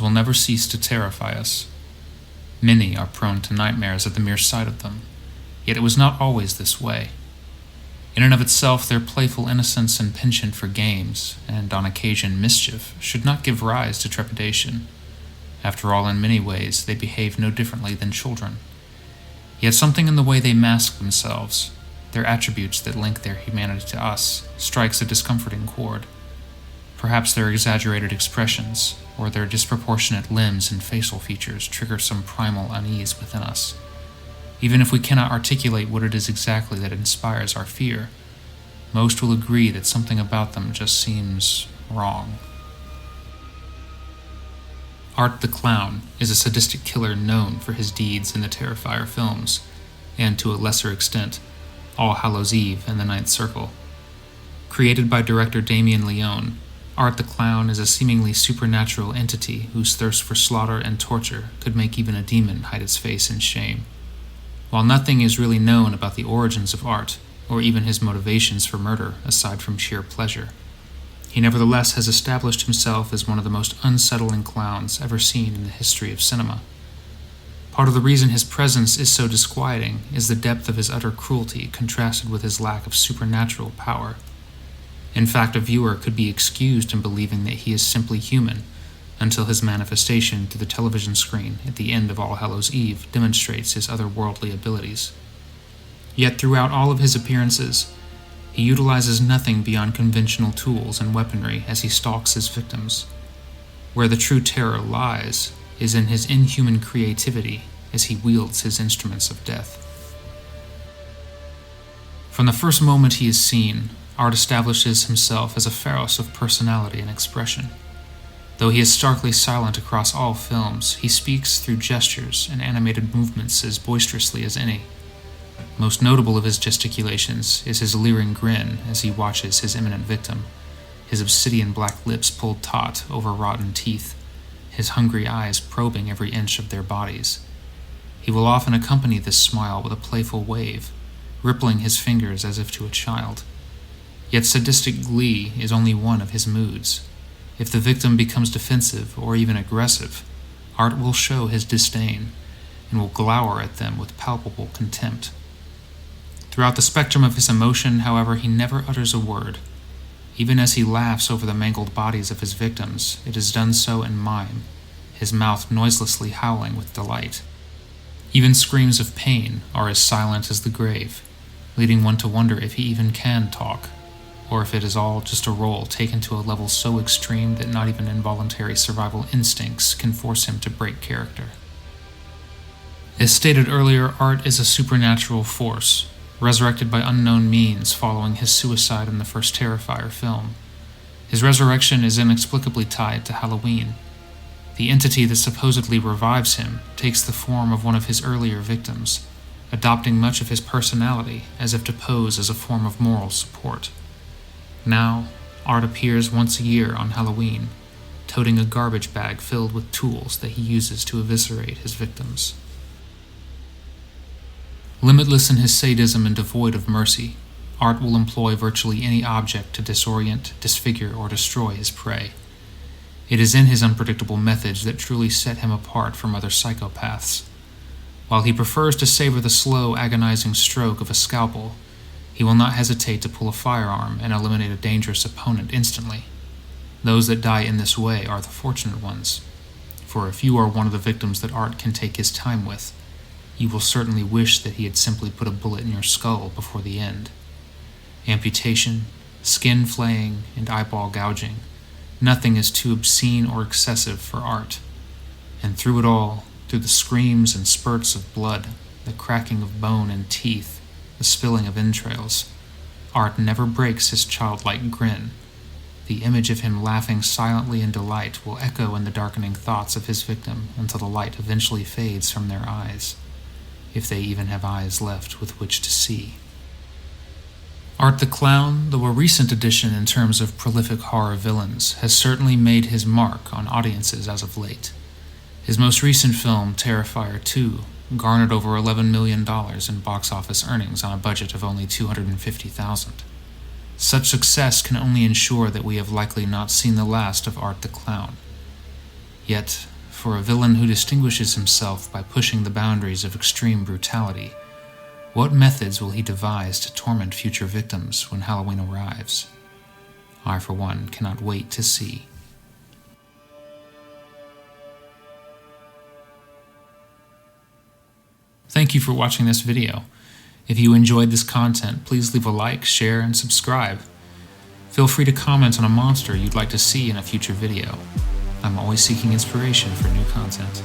will never cease to terrify us. Many are prone to nightmares at the mere sight of them, yet it was not always this way. In and of itself, their playful innocence and penchant for games, and on occasion mischief, should not give rise to trepidation. After all, in many ways, they behave no differently than children. Yet something in the way they mask themselves, their attributes that link their humanity to us, strikes a discomforting chord. Perhaps their exaggerated expressions, or their disproportionate limbs and facial features trigger some primal unease within us. Even if we cannot articulate what it is exactly that inspires our fear, most will agree that something about them just seems wrong. Art the Clown is a sadistic killer known for his deeds in the Terrifier films, and to a lesser extent, All Hallows' Eve and The Ninth Circle. Created by director Damien Leone, Art the Clown is a seemingly supernatural entity whose thirst for slaughter and torture could make even a demon hide its face in shame. While nothing is really known about the origins of Art, or even his motivations for murder aside from sheer pleasure, he nevertheless has established himself as one of the most unsettling clowns ever seen in the history of cinema. Part of the reason his presence is so disquieting is the depth of his utter cruelty contrasted with his lack of supernatural power. In fact, a viewer could be excused in believing that he is simply human, until his manifestation to the television screen at the end of All Hallows' Eve demonstrates his otherworldly abilities. Yet throughout all of his appearances, he utilizes nothing beyond conventional tools and weaponry as he stalks his victims. Where the true terror lies is in his inhuman creativity as he wields his instruments of death. From the first moment he is seen, Art establishes himself as a pharos of personality and expression. Though he is starkly silent across all films, he speaks through gestures and animated movements as boisterously as any. Most notable of his gesticulations is his leering grin as he watches his imminent victim, his obsidian black lips pulled taut over rotten teeth, his hungry eyes probing every inch of their bodies. He will often accompany this smile with a playful wave, rippling his fingers as if to a child. Yet sadistic glee is only one of his moods. If the victim becomes defensive or even aggressive, Art will show his disdain and will glower at them with palpable contempt. Throughout the spectrum of his emotion, however, he never utters a word. Even as he laughs over the mangled bodies of his victims, it is done so in mime, his mouth noiselessly howling with delight. Even screams of pain are as silent as the grave, leading one to wonder if he even can talk, or if it is all just a role taken to a level so extreme that not even involuntary survival instincts can force him to break character. As stated earlier, Art is a supernatural force, resurrected by unknown means following his suicide in the first Terrifier film. His resurrection is inexplicably tied to Halloween. The entity that supposedly revives him takes the form of one of his earlier victims, adopting much of his personality as if to pose as a form of moral support. Now, Art appears once a year on Halloween, toting a garbage bag filled with tools that he uses to eviscerate his victims. Limitless in his sadism and devoid of mercy, Art will employ virtually any object to disorient, disfigure, or destroy his prey. It is in his unpredictable methods that truly set him apart from other psychopaths. While he prefers to savor the slow, agonizing stroke of a scalpel, he will not hesitate to pull a firearm and eliminate a dangerous opponent instantly. Those that die in this way are the fortunate ones, for if you are one of the victims that Art can take his time with, you will certainly wish that he had simply put a bullet in your skull before the end. Amputation, skin flaying, and eyeball gouging, nothing is too obscene or excessive for Art. And through it all, through the screams and spurts of blood, the cracking of bone and teeth, the spilling of entrails, Art never breaks his childlike grin. The image of him laughing silently in delight will echo in the darkening thoughts of his victim until the light eventually fades from their eyes, if they even have eyes left with which to see. Art the Clown, though a recent addition in terms of prolific horror villains, has certainly made his mark on audiences as of late. His most recent film, Terrifier 2, garnered over $11 million in box office earnings on a budget of only $250,000. Such success can only ensure that we have likely not seen the last of Art the Clown. Yet, for a villain who distinguishes himself by pushing the boundaries of extreme brutality, what methods will he devise to torment future victims when Halloween arrives? I, for one, cannot wait to see. Thank you for watching this video. If you enjoyed this content, please leave a like, share, and subscribe. Feel free to comment on a monster you'd like to see in a future video. I'm always seeking inspiration for new content.